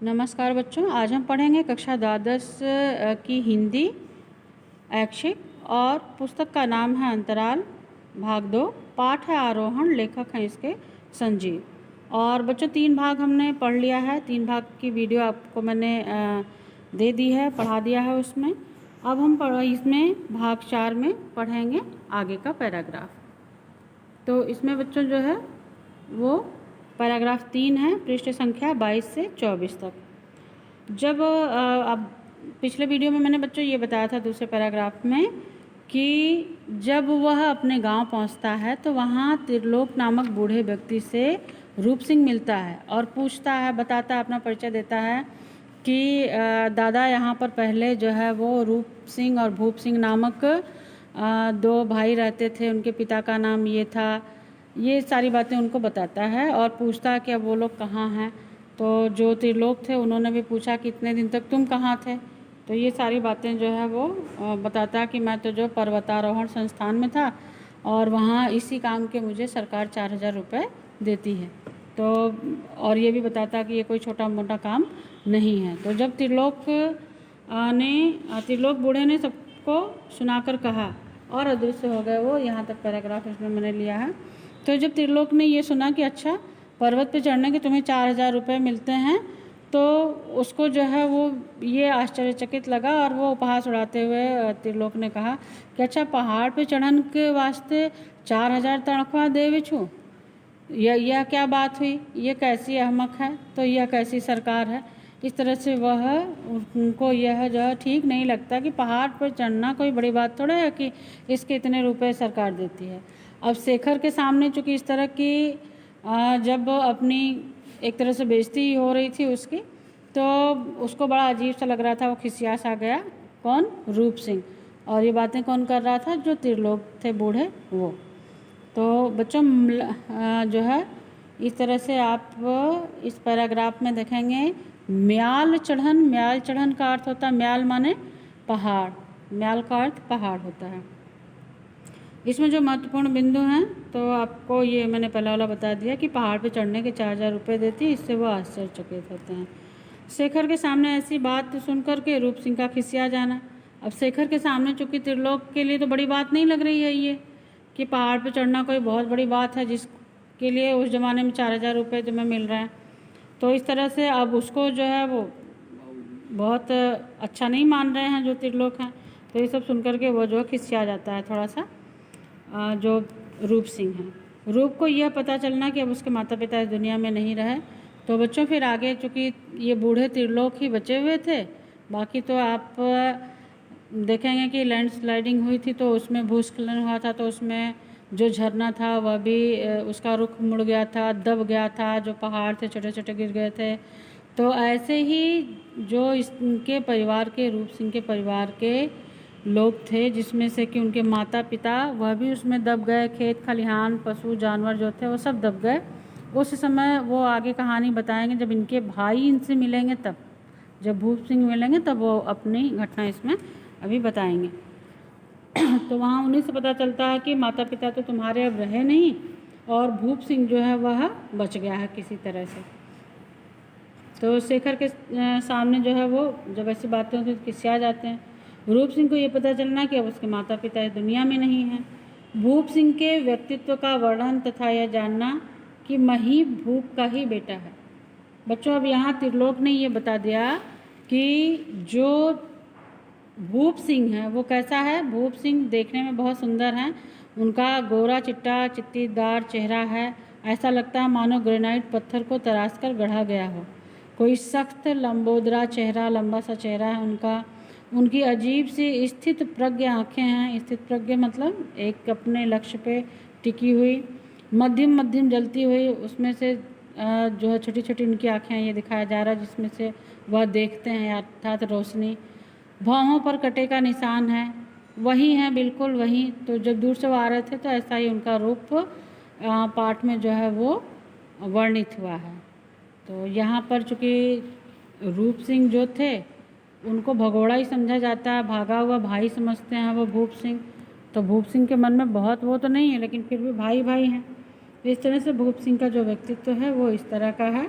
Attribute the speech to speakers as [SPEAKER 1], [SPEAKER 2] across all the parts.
[SPEAKER 1] नमस्कार बच्चों, आज हम पढ़ेंगे कक्षा द्वादश की हिंदी ऐच्छिक और पुस्तक का नाम है अंतराल भाग 2। पाठ है आरोहण, लेखक हैं इसके संजीव। और बच्चों 3 भाग हमने पढ़ लिया है, 3 भाग की वीडियो आपको मैंने दे दी है, पढ़ा दिया है उसमें। अब हम इसमें भाग 4 में पढ़ेंगे आगे का पैराग्राफ। तो इसमें बच्चों जो है वो पैराग्राफ 3 है, पृष्ठ संख्या 22 से 24 तक। जब अब पिछले वीडियो में मैंने बच्चों ये बताया था दूसरे पैराग्राफ में कि जब वह अपने गांव पहुंचता है तो वहां त्रिलोक नामक बूढ़े व्यक्ति से रूप सिंह मिलता है और पूछता है, बताता है, अपना परिचय देता है कि दादा यहाँ पर पहले जो है वो रूप सिंह और भूप सिंह नामक 2 भाई रहते थे, उनके पिता का नाम ये था। ये सारी बातें उनको बताता है और पूछता है कि अब वो लोग कहाँ हैं। तो जो त्रिलोक थे उन्होंने भी पूछा कि इतने दिन तक तुम कहाँ थे। तो ये सारी बातें जो है वो बताता कि मैं तो जो पर्वतारोहण संस्थान में था और वहाँ इसी काम के मुझे सरकार 4000 रुपये देती है। तो और ये भी बताता कि ये कोई छोटा मोटा काम नहीं है। तो जब त्रिलोक बूढ़े ने सबको सुनाकर कहा और अदृश्य हो गए वो। यहाँ तक पैराग्राफ इसमें मैंने लिया है। तो जब त्रिलोक ने ये सुना कि अच्छा पर्वत पे चढ़ने के तुम्हें 4000 रुपये मिलते हैं, तो उसको जो है वो ये आश्चर्यचकित लगा और वो उपहास उड़ाते हुए त्रिलोक ने कहा कि अच्छा पहाड़ पे चढ़न के वास्ते 4000 तनख्वाह दे बिछू, यह क्या बात हुई, ये कैसी अहमक है, तो यह कैसी सरकार है। इस तरह से वह उनको यह जो है ठीक नहीं लगता कि पहाड़ पर चढ़ना कोई बड़ी बात थोड़ा है कि इसके इतने रुपए सरकार देती है। अब शेखर के सामने चूँकि इस तरह की जब अपनी एक तरह से बेइज्जती हो रही थी उसकी, तो उसको बड़ा अजीब सा लग रहा था, वो खिसिया सा गया। कौन? रूप सिंह। और ये बातें कौन कर रहा था? जो त्रिलोक थे बूढ़े वो। तो बच्चों जो है इस तरह से आप इस पैराग्राफ में देखेंगे म्याल चढ़न का अर्थ होता है, म्याल माने पहाड़, म्याल का अर्थ पहाड़ होता है। इसमें जो महत्वपूर्ण बिंदु हैं तो आपको ये मैंने पहला वाला बता दिया कि पहाड़ पे चढ़ने के 4000 रुपये देती, इससे वो आश्चर्यचकित होते हैं। शेखर के सामने ऐसी बात सुनकर के रूप सिंह का खिसिया जाना। अब शेखर के सामने चूँकि त्रिलोक के लिए तो बड़ी बात नहीं लग रही है ये कि पहाड़ पे चढ़ना कोई बहुत बड़ी बात है, जिसके लिए उस ज़माने में 4000 रुपये तुम्हें मिल रहे हैं। तो इस तरह से अब उसको जो है वो बहुत अच्छा नहीं मान रहे हैं जो त्रिलोक हैं। तो ये सब सुन के वो जो खिसिया जाता है थोड़ा सा जो रूप सिंह है। रूप को यह पता चलना कि अब उसके माता पिता इस दुनिया में नहीं रहे। तो बच्चों फिर आगे चूँकि ये बूढ़े त्रिलोक ही बचे हुए थे, बाकी तो आप देखेंगे कि लैंडस्लाइडिंग हुई थी तो उसमें भूस्खलन हुआ था, तो उसमें जो झरना था वह भी उसका रुख मुड़ गया था, दब गया था, जो पहाड़ थे छोटे छोटे गिर गए थे। तो ऐसे ही जो इसके परिवार के, रूप सिंह के परिवार के लोग थे, जिसमें से कि उनके माता पिता वह भी उसमें दब गए, खेत खलिहान पशु जानवर जो थे वो सब दब गए। उस समय वो आगे कहानी बताएंगे जब इनके भाई इनसे मिलेंगे, तब जब भूप सिंह मिलेंगे तब वो अपनी घटना इसमें अभी बताएंगे। तो वहाँ उन्हीं से पता चलता है कि माता पिता तो तुम्हारे अब रहे नहीं और भूप सिंह जो है वह बच गया है किसी तरह से। तो शेखर के सामने जो है वो जब ऐसी बातें होती तो खिसिया जाते हैं। रूप सिंह को ये पता चलना कि अब उसके माता पिता इस दुनिया में नहीं हैं। भूप सिंह के व्यक्तित्व का वर्णन तथा यह जानना कि मही भूप का ही बेटा है। बच्चों अब यहाँ त्रिलोक ने ये बता दिया कि जो भूप सिंह है वो कैसा है। भूप सिंह देखने में बहुत सुंदर हैं, उनका गोरा चिट्टा चित्तीदार चेहरा है, ऐसा लगता है मानो ग्रेनाइट पत्थर को तराश कर गढ़ा गया हो। कोई सख्त लंबोदरा चेहरा, लंबा सा चेहरा है उनका। उनकी अजीब सी स्थित प्रज्ञ आँखें हैं। स्थित प्रज्ञ मतलब एक अपने लक्ष्य पे टिकी हुई, मध्यम मध्यम जलती हुई, उसमें से जो है छोटी छोटी उनकी आँखें हैं, ये दिखाया जा रहा है, जिसमें से वह देखते हैं अर्थात रोशनी। भौहों पर कटे का निशान है, वही है बिल्कुल वही। तो जब दूर से वो आ रहे थे तो ऐसा ही उनका रूप पाठ में जो है वो वर्णित हुआ है। तो यहाँ पर चूँकि रूप सिंह जो थे उनको भगोड़ा ही समझा जाता है, भागा हुआ भाई समझते हैं वो भूप सिंह। तो भूप सिंह के मन में बहुत वो तो नहीं है, लेकिन फिर भी भाई भाई हैं। इस तरह से भूप सिंह का जो व्यक्तित्व है वो इस तरह का है।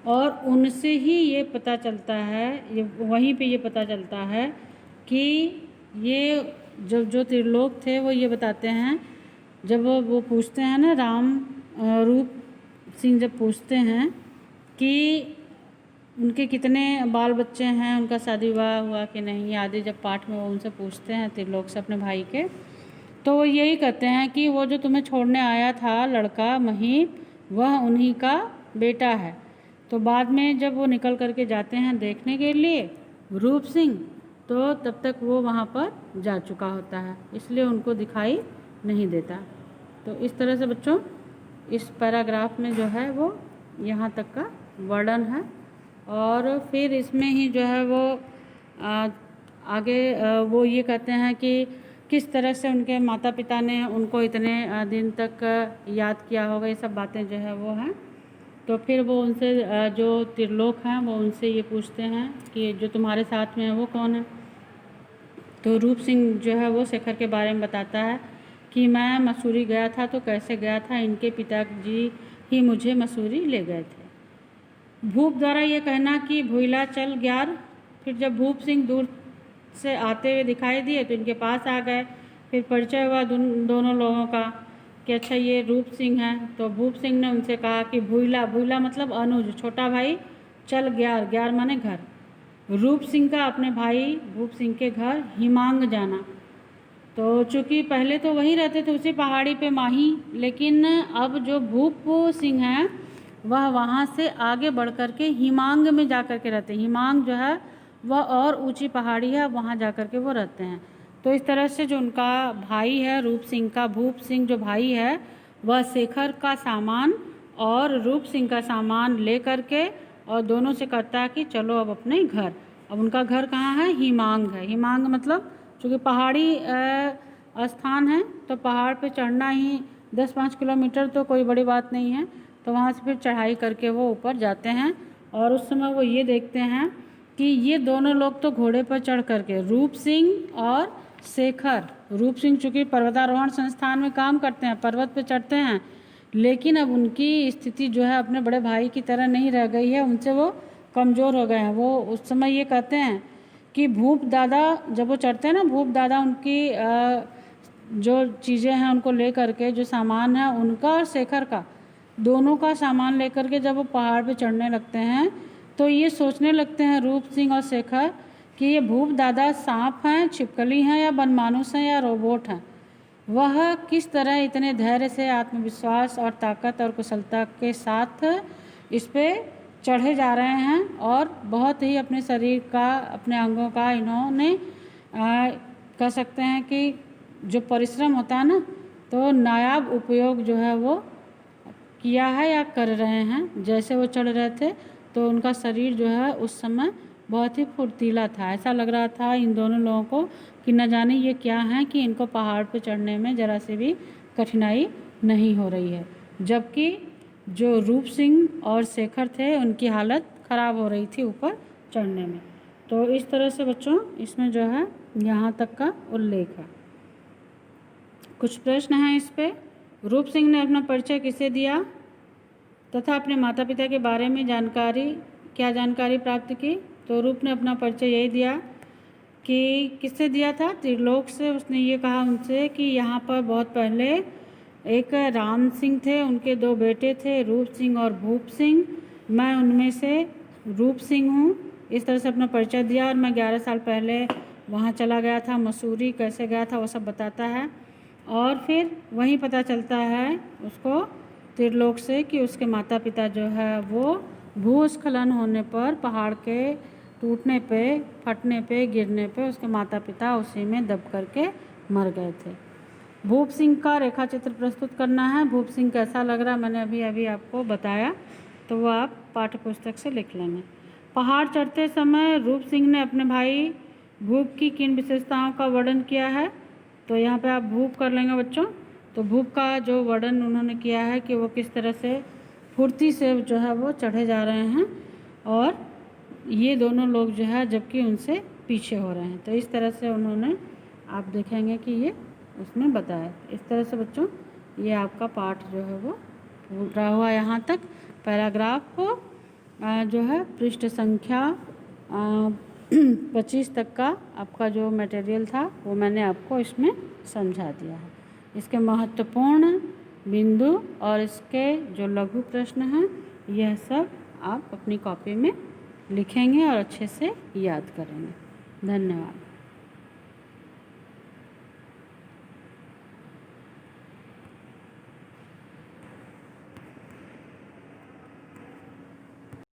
[SPEAKER 1] और उनसे ही ये पता चलता है, ये वहीं पे ये पता चलता है कि ये जो त्रिलोक थे वो ये बताते हैं, जब वो पूछते हैं ना, रूप सिंह जब पूछते हैं कि उनके कितने बाल बच्चे हैं, उनका शादी विवाह हुआ कि नहीं आदि, जब पाठ में वो उनसे पूछते हैं त्रिलोक से अपने भाई के, तो वो यही कहते हैं कि वो जो तुम्हें छोड़ने आया था लड़का महीप, वह उन्हीं का बेटा है। तो बाद में जब वो निकल करके जाते हैं देखने के लिए रूप सिंह, तो तब तक वो वहाँ पर जा चुका होता है, इसलिए उनको दिखाई नहीं देता। तो इस तरह से बच्चों इस पैराग्राफ में जो है वो यहाँ तक का वर्णन है। और फिर इसमें ही जो है वो आगे वो ये कहते हैं कि किस तरह से उनके माता पिता ने उनको इतने दिन तक याद किया होगा, ये सब बातें जो है वो हैं। तो फिर वो उनसे जो त्रिलोक हैं वो उनसे ये पूछते हैं कि जो तुम्हारे साथ में है वो कौन है। तो रूप सिंह जो है वो शेखर के बारे में बताता है कि मैं मसूरी गया था, तो कैसे गया था, इनके पिताजी ही मुझे मसूरी ले गए थे। भूप द्वारा ये कहना कि भूला चल ग्यार। फिर जब भूप सिंह दूर से आते हुए दिखाई दिए तो इनके पास आ गए। फिर परिचय हुआ दोनों लोगों का कि अच्छा ये रूप सिंह है। तो भूप सिंह ने उनसे कहा कि भूला मतलब अनुज, छोटा भाई, चल ग्यार माने घर। रूप सिंह का अपने भाई भूप सिंह के घर हिमांग जाना। तो चूँकि पहले तो वहीं रहते थे उसी पहाड़ी पे माही, लेकिन अब जो भूप सिंह हैं वह वहाँ से आगे बढ़ कर के हिमांग में जा कर के रहते हैं। हिमांग जो है वह और ऊंची पहाड़ी है, वहाँ जा कर के वो रहते हैं। तो इस तरह से जो उनका भाई है रूप सिंह का, भूप सिंह जो भाई है, वह शेखर का सामान और रूप सिंह का सामान ले कर के और दोनों से कहता है कि चलो अब अपने घर। अब उनका घर कहाँ है? हिमांग है। हिमांग मतलब चूँकि पहाड़ी स्थान है तो पहाड़ पे चढ़ना ही 10-5 किलोमीटर तो कोई बड़ी बात नहीं है। तो वहाँ से फिर चढ़ाई करके वो ऊपर जाते हैं और उस समय वो ये देखते हैं कि ये दोनों लोग तो घोड़े पर चढ़ करके, रूप सिंह और शेखर, रूप सिंह चूँकि पर्वतारोहण संस्थान में काम करते हैं, पर्वत पे चढ़ते हैं, लेकिन अब उनकी स्थिति जो है अपने बड़े भाई की तरह नहीं रह गई है, उनसे वो कमज़ोर हो गए हैं। वो उस समय ये कहते हैं कि भूप दादा, जब वो चढ़ते हैं ना, भूप दादा उनकी जो चीज़ें हैं उनको ले करके, जो सामान है उनका और शेखर का, दोनों का सामान लेकर के जब वो पहाड़ पे चढ़ने लगते हैं तो ये सोचने लगते हैं रूप सिंह और शेखर कि ये भूप दादा सांप हैं, छिपकली हैं या बनमानुस हैं या रोबोट हैं। वह किस तरह इतने धैर्य से, आत्मविश्वास और ताकत और कुशलता के साथ इस पे चढ़े जा रहे हैं और बहुत ही अपने शरीर का, अपने अंगों का इन्होंने कह सकते हैं कि जो परिश्रम होता है ना, तो नायाब उपयोग जो है वो किया है या कर रहे हैं। जैसे वो चढ़ रहे थे तो उनका शरीर जो है उस समय बहुत ही फुर्तीला था। ऐसा लग रहा था इन दोनों लोगों को कि न जाने ये क्या है कि इनको पहाड़ पर चढ़ने में ज़रा से भी कठिनाई नहीं हो रही है, जबकि जो रूप सिंह और शेखर थे उनकी हालत ख़राब हो रही थी ऊपर चढ़ने में। तो इस तरह से बच्चों इसमें जो है यहाँ तक का उल्लेख है। कुछ प्रश्न हैं इस पे। रूप सिंह ने अपना परिचय किसे दिया तथा अपने माता पिता के बारे में क्या जानकारी प्राप्त की? तो रूप ने अपना परिचय यही दिया कि किससे दिया था? त्रिलोक से। उसने ये कहा उनसे कि यहाँ पर बहुत पहले एक राम सिंह थे, उनके 2 बेटे थे, रूप सिंह और भूप सिंह। मैं उनमें से रूप सिंह हूँ। इस तरह से अपना परिचय दिया और मैं 11 साल पहले वहाँ चला गया था, मसूरी कैसे गया था वो सब बताता है। और फिर वहीं पता चलता है उसको त्रिलोक से कि उसके माता पिता जो है वो भूस्खलन होने पर, पहाड़ के टूटने पे, फटने पे, गिरने पे उसके माता पिता उसी में दब करके मर गए थे। भूप सिंह का रेखा चित्र प्रस्तुत करना है। भूप सिंह कैसा लग रहा मैंने अभी आपको बताया, तो वो आप पाठ्य पुस्तक से लिख लेंगे। पहाड़ चढ़ते समय रूप सिंह ने अपने भाई भूप की किन विशेषताओं का वर्णन किया है? तो यहाँ पे आप भूप कर लेंगे बच्चों। तो भूप का जो वर्णन उन्होंने किया है कि वो किस तरह से फुर्ती से जो है वो चढ़े जा रहे हैं और ये दोनों लोग जो है जबकि उनसे पीछे हो रहे हैं। तो इस तरह से उन्होंने, आप देखेंगे कि ये उसमें बताया। इस तरह से बच्चों ये आपका पाठ जो है वो पूरा हुआ यहाँ तक। पैराग्राफ को जो है पृष्ठ संख्या 25 तक का आपका जो मटेरियल था वो मैंने आपको इसमें समझा दिया है। इसके महत्वपूर्ण बिंदु और इसके जो लघु प्रश्न हैं यह सब आप अपनी कॉपी में लिखेंगे और अच्छे से याद करेंगे। धन्यवाद।